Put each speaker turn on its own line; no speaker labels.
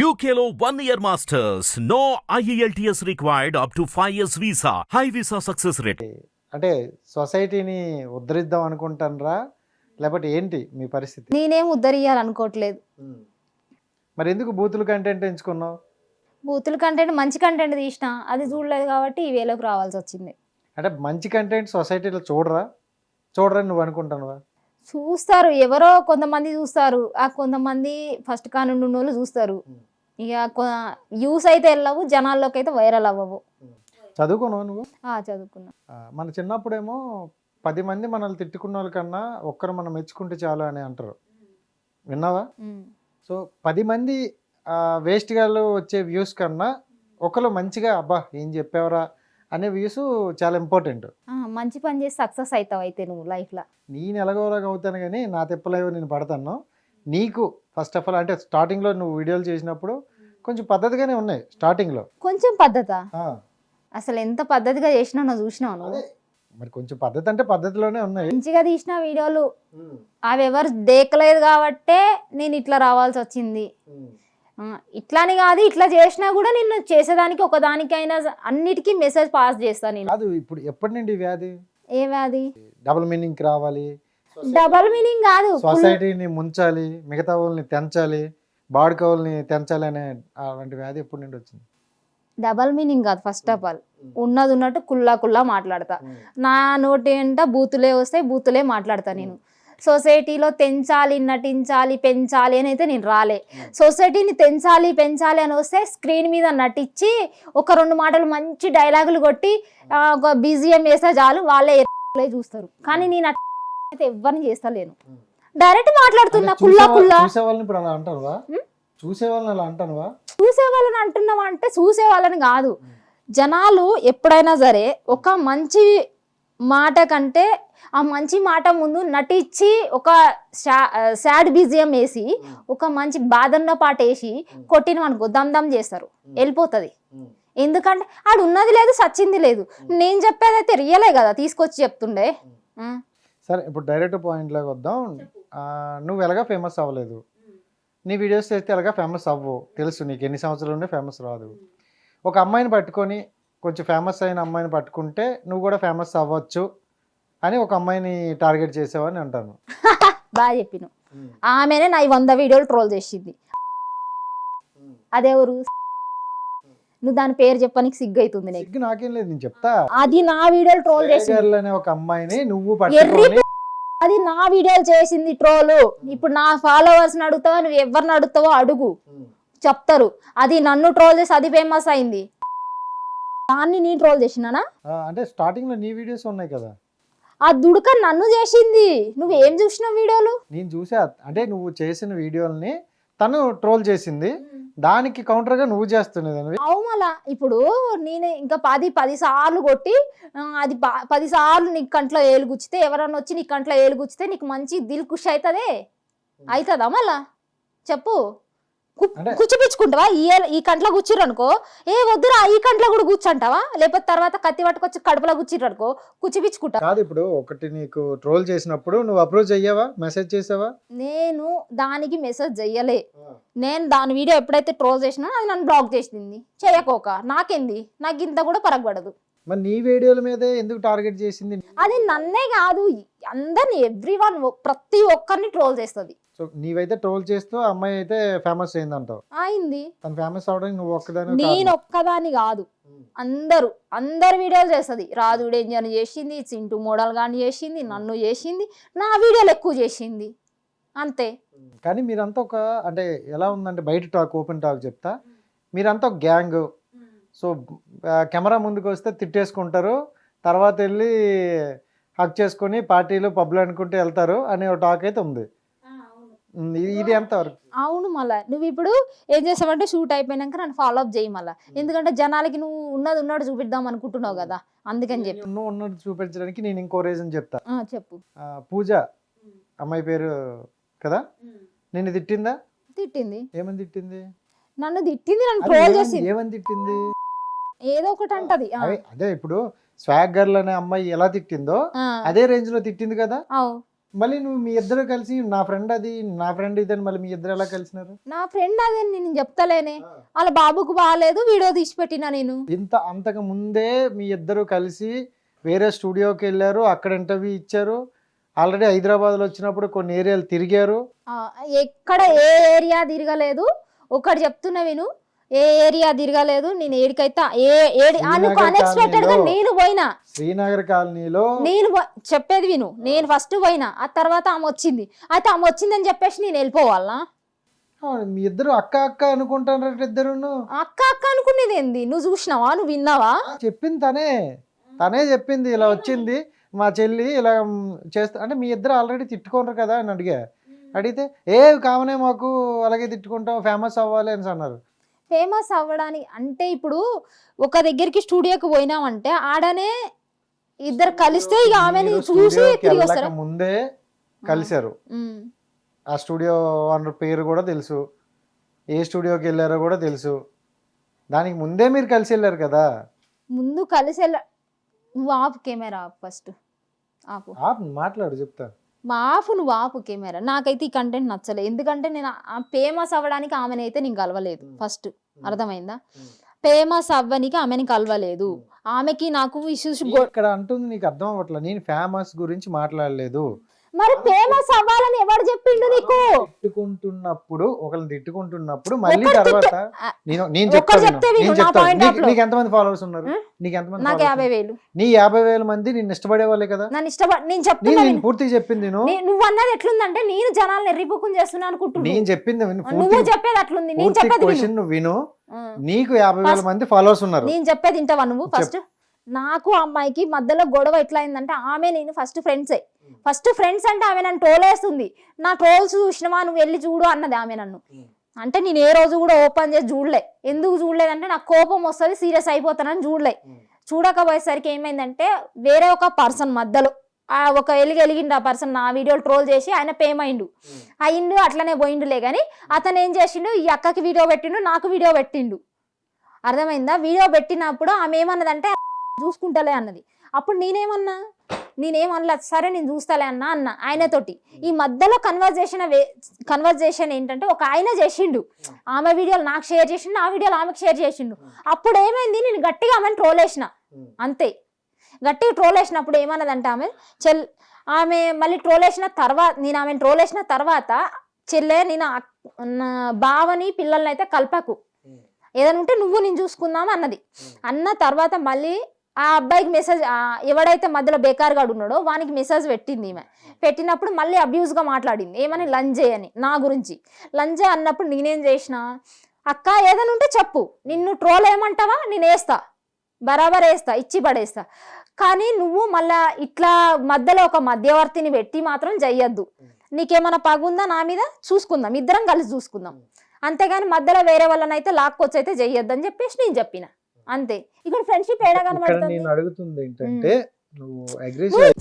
UKLO 1 year masters. No IELTS required up to 5 years visa. High visa success rate.
అంటే సొసైటీని ఉద్ధరిద్దాం అనుకుంటానరా లేకపోతే ఏంటి మీ పరిస్థితి?
నేనేం ఉద్ధరియాలనుకోవట్లేదు.
మరి ఎందుకు బూతులు కంటెంట్ ఎంచుకున్నావు?
బూతుల కంటెంట్ మంచి కంటెంట్ తీసిన అది చూడలేదు కాబట్టి ఈ వేలోకి రావాల్సి వచ్చింది.
అంటే మంచి కంటెంట్ సొసైటీలో చూడరని నువ్వు అనుకుంటున్నావా?
చూస్తారు, ఎవరో కొంతమంది చూస్తారు. ఆ కొంతమంది ఫస్ట్ కానుండి ఉన్న వాళ్ళు చూస్తారు. ఇక యూస్ అయితే వెళ్ళవు, జనాల్లోకి అయితే వైరల్ అవ్వవు.
చదువుకున్నావు నువ్వు?
చదువుకున్నా.
మన చిన్నప్పుడేమో 10 మంది మనల్ని తిట్టుకున్న వాళ్ళకన్నా ఒక్కరు మనం మెచ్చుకుంటే చాలు అని అంటారు, విన్నావా? సో 10 మంది వేస్ట్గా వచ్చే వ్యూస్ కన్నా ఒకరు మంచిగా అబ్బా ఏం చెప్పావరా అనే వ్యూస్ చాలా ఇంపార్టెంట్.
మంచి పని చేసి సక్సెస్ అవుతావు అయితే నువ్వు లైఫ్లో.
నేను ఎలాగోలాగా అవుతాను కానీ నా తెప్పలేవో నేను పడతాను. నీకు ఫస్ట్ ఆఫ్ ఆల్ అంటే స్టార్టింగ్లో నువ్వు వీడియోలు చేసినప్పుడు కొంచెం పద్ధతిగానే ఉన్నాయి. స్టార్టింగ్లో
కొంచెం పద్ధత, అసలు ఎంత పద్ధతిగా చేసినా నువ్వు చూసినావు నువ్వు.
మరి కొంచెం పద్ధతి అంటే పద్ధతిలోనే ఉన్నాయి.
మంచిగా తీసిన వీడియోలు అవి ఎవరు దేకలేదు కాబట్టే నేను ఇట్లా రావాల్సి వచ్చింది. ఇట్లాని కాదు, ఇట్లా చేసినా కూడా నేను చేసేదానికి ఒకదానికైనా అన్నిటికీ మెసేజ్ పాస్ చేస్తాను నేను.
కాదు, ఇప్పుడు ఎప్పటి నుండి వ్యాధి?
ఏ వ్యాధి?
డబుల్ మీనింగ్ రావాలి,
డబల్ మీనింగ్ కాదు,
సొసైటీని ముంచాలి, మిగతా వాళ్ళని తెంచాలి, బాడుక వాళ్ళని తెంచాలి అనే అలాంటి వ్యాధి ఎప్పటి నుండి వచ్చింది?
డబల్ మీనింగ్ కాదు. ఫస్ట్ ఆఫ్ ఆల్ ఉన్నది ఉన్నట్టు కుల్లా మాట్లాడతా. నా నోటి వెంట బూతులే వస్తాయి, బూతులే మాట్లాడతా నేను. సొసైటీలో తెంచాలి, నటించాలి, పెంచాలి అని అయితే నేను రాలే. సొసైటీని పెంచాలి అని వస్తే స్క్రీన్ మీద నటించి ఒక 2 మాటలు మంచి డైలాగులు కొట్టి ఒక BGM వేస్తే చాలు, వాళ్ళే చూస్తారు. కానీ నేను అయితే ఎవరిని చేస్తలేను, డైరెక్ట్ మాట్లాడుతున్నా కుల్లా.
చూసేవాళ్ళని ఇప్పుడు అలా అంటారువా? చూసేవాళ్ళని అలా అంటానువా?
చూసేవాళ్ళని అంటున్నావా అంటే చూసేవాళ్ళని కాదు. జనాలు ఎప్పుడైనా సరే ఒక మంచి మాట కంటే ఆ మంచి మాట ముందు నటించి ఒక సాడ్ BGM వేసి ఒక మంచి బాధన్న పాట వేసి కొట్టిన అనుకో దమ్ చేస్తారు, వెళ్ళిపోతుంది. ఎందుకంటే ఆడు ఉన్నది లేదు, సచ్చింది లేదు. నేను చెప్పేదైతే రియలే కదా, తీసుకొచ్చి చెప్తుండే.
సరే, ఇప్పుడు డైరెక్ట్ పాయింట్లోకి వద్దాం. నువ్వు ఎలాగా ఫేమస్ అవ్వలేదు, నీ వీడియోస్ చేస్తే ఎలాగా ఫేమస్ అవ్వవు, తెలుసు నీకు. ఎన్ని సంవత్సరాలు ఉండే ఫేమస్ రాదు. ఒక అమ్మాయిని పట్టుకొని, కొంచెం ఫేమస్ అయిన అమ్మాయిని పట్టుకుంటే నువ్వు కూడా ఫేమస్ అవ్వచ్చు అని ఒక అమ్మాయిని టార్గెట్ చేసావని అంటాను.
బాగా చెప్పిన. ఆమెనే నా 100 వీడియోలు ట్రోల్ చేసింది. అదెవరు? నువ్వు దాని పేరు చెప్పడానికి సిగ్గు అవుతుంది.
నాకేం లేదు, నేను చెప్తా.
అది నా వీడియోలు ట్రోల్ చేసింది.
ఒక అమ్మాయిని నువ్వు పట్టుకొని,
అది నా వీడియోలు చేసింది ట్రోల్. ఇప్పుడు నా ఫాలోవర్స్ అడుగుతావా, నువ్వు ఎవరిని అడుగుతావో అడుగు, చెప్తారు. అది నన్ను ట్రోల్ చేసి అది ఫేమస్ అయింది. దాన్ని నేను ట్రోల్ చేసినానా?
అంటే స్టార్టింగ్ లో నీ వీడియోస్ ఉన్నాయి కదా.
ఆ దుడుక నన్ను చేసింది. నువ్వేం చూసినావు వీడియోలు?
నేను చూసా. అంటే నువ్వు చేసిన వీడియోల్ని తను ట్రోల్ చేసింది, దానికి కౌంటర్ గా నువ్వు చేస్తున్నది.
అవుమలా ఇప్పుడు నేను ఇంకా 10 సార్లు కొట్టి అది 10 సార్లు నీకు కంట్లో ఏలు గుచ్చితే, ఎవరన్నా వచ్చి నీ కంట్లో ఏలు గుచ్చితే నీకు మంచి దిల్ ఖుషి అవుతుందా? మళ్ళా చెప్పు. కూర్చోపించుకుంటావా? ఈ కంట్లో కూర్చురు అనుకో, ఏ వద్దురా ఈ కంట్లో కూడా కూర్చుంటావా? లేకపోతే తర్వాత కత్తి పట్టుకొచ్చి కడుపులో కూర్చురు అనుకో కూర్చోపించుకుంటా.
కాదు, ఇప్పుడు ఒకటి నీకు ట్రోల్ చేసినప్పుడు నువ్వు అప్రోచ్ అయ్యావా, మెసేజ్ చేసావా?
నేను దానికి మెసేజ్ చెయ్యలే. నేను దాని వీడియో ఎప్పుడైతే ట్రోల్ చేసినా అది నన్ను బ్లాక్ చేసింది. చేయకోక నాకేంది, నాకు ఇంత కూడా పరగబడదు.
మరి నీ వీడియోల మీదే ఎందుకు టార్గెట్ చేసింది?
అది నన్నే కాదు, అందరిని, ఎవ్రీవన్, ప్రతి ఒక్కరిని ట్రోల్ చేస్తుంది.
సో నీవైతే ట్రోల్ చేస్తూ అమ్మాయి అయితే ఫేమస్ అయిందంటావు.
అయింది.
తను ఫేమస్ అవడానికి నువ్వు ఒక్కదాని?
నేను ఒక్కదాన్ని కాదు, అందరు వీడియోలు చేస్తుంది. రాజు డేంజర్ చేసింది, చింటూ మోడల్ గాని చేసింది, నన్ను చేసింది, నా వీడియోలు ఎక్కువ చేసింది, అంతే.
కానీ మీరంతా ఒక, అంటే ఎలా ఉందంటే బయట టాక్, ఓపెన్ టాక్ చెప్తా, మీరంతా ఒక గ్యాంగ్. సో కెమెరా ముందుకు వస్తే తిట్టేసుకుంటారు, తర్వాత వెళ్ళి హక్ చేసుకొని పార్టీలు పబ్లు అనుకుంటూ వెళ్తారు అనే ఒక టాక్ అయితే ఉంది. ఇది ఎంత వరకు?
అవును. మళ్ళీ నువ్వు ఇప్పుడు ఏం చేసావంటే షూట్ అయిపోయినాక నన్ను ఫాలో అప్ చేయి మళ్ళీ. ఎందుకంటే జనాలకి నువ్వు ఉన్నది చూపిద్దాం అనుకుంటున్నావు కదా, అందుకని చెప్పి.
నువ్వు ఉన్నది చూపించడానికి నేను ఇంకో రీజన్ చెప్తా.
చెప్పు.
పూజ అమ్మాయి పేరు కదా, నిన్ను తిట్టిందా?
తిట్టింది.
ఏమని తిట్టింది?
నన్ను తిట్టింది, నన్ను ట్రోల్ చేసింది.
ఏమని తిట్టింది?
ఏదో ఒకటి అంటది.
అదే ఇప్పుడు స్వాగ్ గర్ల్ అనే అమ్మాయి ఎలా తిట్టిందో అదే రేంజ్ లో తిట్టింది కదా. మళ్ళీ నువ్వు మీ ఇద్దరు కలిసి నా ఫ్రెండ్ అది నా ఫ్రెండ్ ఇది అని మళ్ళీ మీ ఇద్దరు ఎలా కలిసినారు?
నా ఫ్రెండ్ అదే నేను చెప్తలేనే, వాళ్ళ బాబుకు బాగాలేదు వీడియో తీసి పెట్టినా నేను.
అంతకు ముందే మీ ఇద్దరు కలిసి వేరే స్టూడియోకి వెళ్ళారు, అక్కడ ఇంటర్వ్యూ ఇచ్చారు, ఆల్రెడీ హైదరాబాద్లో వచ్చినప్పుడు కొన్ని ఏరియాలు తిరిగారు.
ఎక్కడ ఏ ఏరియా తిరగలేదు, ఒకటి చెప్తున్నా విను, ఏ ఏరియా తిరగలేదు నేను. ఏడికైతే అన్ఎక్స్పెక్టెడ్ గా నేను పోయినా
శ్రీనగర్ కాలనీలో.
నేను చెప్పేది విను, నేను ఫస్ట్ పోయినా, ఆ తర్వాత ఆమె వచ్చింది. అయితే ఆమె వచ్చిందని చెప్పేసి నేను వెళ్ళిపోవాలా?
మీ ఇద్దరు అక్క అక్క అనుకుంటారు ఇద్దరు.
అక్క అక్క అనుకునేది ఏంది? నువ్వు చూసినావా, నువ్వు విన్నావా?
చెప్పింది తనే చెప్పింది, ఇలా వచ్చింది మా చెల్లి ఇలా చేస్తా అంటే. మీ ఇద్దరు ఆల్రెడీ తిట్టుకోనరు కదా అని అడిగితే కామనే మాకు అలాగే తిట్టుకుంటాం, ఫేమస్ అవ్వాలి అని అన్నారు.
ఫేమస్ అవ్వడానికి అంటే ఇప్పుడు ఒక దగ్గరికి స్టూడియోకి పోయినామంటే ఆడనే ఇద్దరు కలిస్తే ఇక ఆమెని చూసి తిరిగి వస్తారు.
ముందే కలిశారు, ఆ స్టూడియో ఓనర్ పేరు కూడా తెలుసు, ఏ స్టూడియోకి వెళ్ళారో కూడా తెలుసు. దానికి ముందే మీరు కలిసి వెళ్ళారు కదా. ముందు
కలిసి నువ్వు ఆపు కెమెరా, ఫస్ట్ ఆపు,
మాట్లాడు చెప్తా.
నువ్వు ఆపు కెమెరా. నాకైతే ఈ కంటెంట్ నచ్చలేదు, ఎందుకంటే నేను ఫేమస్ అవ్వడానికి ఆమెనైతే నేను కలవలేదు. ఫస్ట్ అర్థమైందా? ఫేమస్ అవ్వనికి ఆమెని కలవలేదు, ఆమెకి నాకు ఇష్యూస్.
ఇక్కడ అంటుంది నీకు అర్థం అవ్వట్లేదు, నేను ఫేమస్ గురించి మాట్లాడలేదు.
మరి ఫేమస్ అవ్వాలని ఎవరు చెప్పిండు నీకు?
తిట్టుకుంటున్నప్పుడు మళ్ళీ తర్వాత నీకు ఎంతమంది ఫాలోవర్స్ ఉన్నారు? నీకు ఎంతమంది?
నాకు 50,000.
నీ 50,000 మంది నిన్ను ఇష్టపడే వాళ్ళే కదా.
నేను చెప్తున్నా,
పూర్తిగా చెప్పింది
నువ్వు అన్నది ఎట్లుందంటే నేను జనాలను ఎర్రిపోకుండా చేస్తున్నా అనుకుంటున్నా.
నేను చెప్పింది
నువ్వు చెప్పేది అట్లుంది, నేను చెప్పేది
నువ్వు విను. నీకు 50,000 మంది ఫాలోవర్స్ ఉన్నారు,
నేను చెప్పేది వింటావా నువ్వు? ఫస్ట్ నాకు అమ్మాయికి మధ్యలో గొడవ ఎట్లా అయిందంటే, ఆమె నేను ఫస్ట్ ఫ్రెండ్స్ అంటే ఆమె నన్ను ట్రోలేస్తుంది. నా ట్రోల్స్ చూసినవా, నువ్వు వెళ్ళి చూడు అన్నది ఆమె నన్ను. అంటే నేను ఏ రోజు కూడా ఓపెన్ చేసి చూడలే. ఎందుకు చూడలేదంటే నాకు కోపం వస్తుంది, సీరియస్ అయిపోతానని చూడకపోయేసరికి ఏమైందంటే, వేరే ఒక పర్సన్ మధ్యలో ఒక వెలిగిండు. ఆ పర్సన్ నా వీడియోలు ట్రోల్ చేసి ఆయన పేమెండు అయిండు, అట్లనే పోయిండులే. కానీ అతను ఏం చేసిండు, ఈ అక్కకి వీడియో పెట్టిండు, నాకు వీడియో పెట్టిండు. అర్థమైందా? వీడియో పెట్టినప్పుడు ఆమె ఏమన్నదంటే చూసుకుంటలే అన్నది. అప్పుడు నేనేమనలా, సరే నేను చూస్తాలే అన్న ఆయనతోటి. ఈ మధ్యలో కన్వర్జేషన్ ఏంటంటే, ఒక ఆయన చేసిండు, ఆమె వీడియోలు నాకు షేర్ చేసిండు, ఆ వీడియోలు ఆమెకు షేర్ చేసిండు. అప్పుడు ఏమైంది, నేను గట్టిగా ఆమెను ట్రోల్ వేసిన. అంతే, గట్టిగా ట్రోల్ వేసినప్పుడు ఏమన్నదంటే ఆమె మళ్ళీ ట్రోల్ వేసిన తర్వాత, నేను ఆమెను ట్రోల్ వేసిన తర్వాత, చెల్లె నేను బావని పిల్లల్ని అయితే కలపకు, ఏదైనా ఉంటే నువ్వు నేను చూసుకుందాం అన్నది. అన్న తర్వాత మళ్ళీ ఆ అబ్బాయికి మెసేజ్, ఎవడైతే మధ్యలో బేకార్గాడు ఉన్నాడో వానికి మెసేజ్ పెట్టింది ఈమె. పెట్టినప్పుడు మళ్ళీ అబ్యూస్గా మాట్లాడింది, ఏమని లంజే అని, నా గురించి లంజే అన్నప్పుడు నేనేం చేసిన, అక్క ఏదైనా ఉంటే చెప్పు, నిన్ను ట్రోల్ ఏమంటావా, నేను వేస్తా, బరాబర్ వేస్తా, ఇచ్చి పడేస్తా. కానీ నువ్వు మళ్ళా ఇట్లా మధ్యలో ఒక మధ్యవర్తిని పెట్టి మాత్రం చెయ్యొద్దు. నీకేమైనా పగుందా నా మీద, చూసుకుందాం, ఇద్దరం కలిసి చూసుకుందాం, అంతేగాని మధ్యలో వేరే వాళ్ళనైతే లాక్కొచ్చి అయితే చెయ్యొద్దు అని చెప్పేసి నేను చెప్పిన. అంతే. ఇక్కడ ఫ్రెండ్షిప్ ఏడా కనబడుతుంది?
నేను అడుగుతుంది ఏంటంటే, నువ్వు అగ్రెసివ్